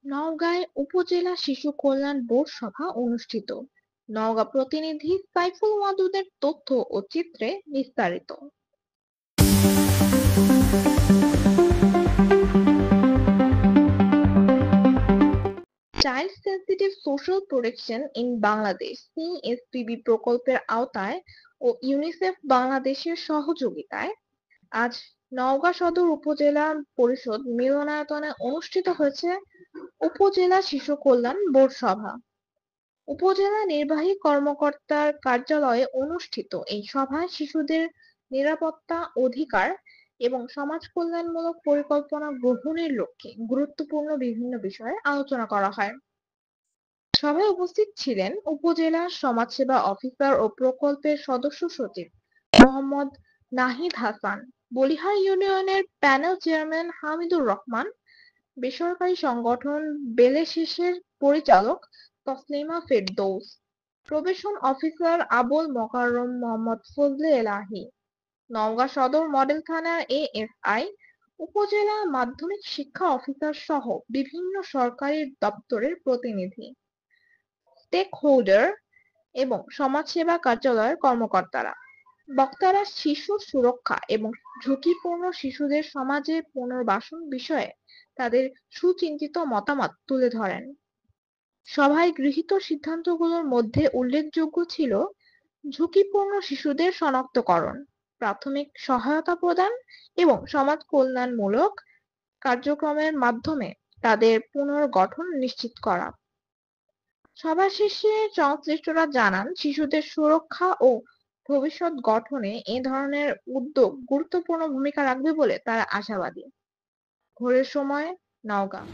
নওগাঁয় উপজেলা শিশু কল্যাণ বোর্ড সভা অনুষ্ঠিত। নওগাঁ প্রতিনিধি সাইফুল ওয়াদুদের তথ্য ও চিত্রে বিস্তারিত। Child sensitive social protection in Bangladesh CSPB প্রকল্পের আওতায় ও ইউনিসেফ বাংলাদেশের সহযোগিতায় আজ নওগাঁ সদর উপজেলা পরিষদ মিলনায়তনে অনুষ্ঠিত হয়েছে উপজেলা শিশু কল্যাণ বোর্ড সভা। উপজেলা নির্বাহী কর্মকর্তার কার্যালয়ে অনুষ্ঠিত এই সভায় শিশুদের নিরাপত্তা, অধিকার এবং সমাজ কল্যাণমূলক পরিকল্পনা গ্রহণের লক্ষ্যে গুরুত্বপূর্ণ বিভিন্ন বিষয়ে আলোচনা করা হয়। সভায় উপস্থিত ছিলেন উপজেলা সমাজসেবা অফিসার ও প্রকল্পের সদস্য সচিব মোহাম্মদ নাহিদ হাসান, বলিহার ইউনিয়নের প্যানেল চেয়ারম্যান হামিদুর রহমান, বেসরকারি সংগঠন বেলেশেষের পরিচালক তসলিমা ফেরদৌস, প্রবেশন অফিসার আবুল মোকাররম মোহাম্মদ ফজলে এলাহী, নওগাঁ সদর মডেল থানার এএসআই, উপজেলা মাধ্যমিক শিক্ষা অফিসার সহ বিভিন্ন সরকারি দপ্তরের প্রতিনিধি, স্টেক হোল্ডার এবং সমাজসেবা কার্যালয়ের কর্মকর্তারা। বক্তারা শিশু সুরক্ষা এবং ঝুঁকিপূর্ণ শিশুদের সমাজে পুনর্বাসন বিষয়ে তাদের সুচিন্তিত মতামত তুলে ধরেন। সভায় গৃহীত সিদ্ধান্তগুলোর মধ্যে উল্লেখযোগ্য ছিল ঝুঁকিপূর্ণ শিশুদের শনাক্তকরণ, প্রাথমিক সহায়তা প্রদান এবং সমাজ কল্যাণমূলক কার্যক্রমের মাধ্যমে তাদের পুনর্গঠন নিশ্চিত করা। সভা শেষে সংশ্লিষ্টরা জানান, শিশুদের সুরক্ষা ও ভবিষ্যৎ গঠনে এ ধরনের উদ্যোগ গুরুত্বপূর্ণ ভূমিকা রাখবে বলে তারা আশাবাদী। ভোরের সময় নওগাঁ।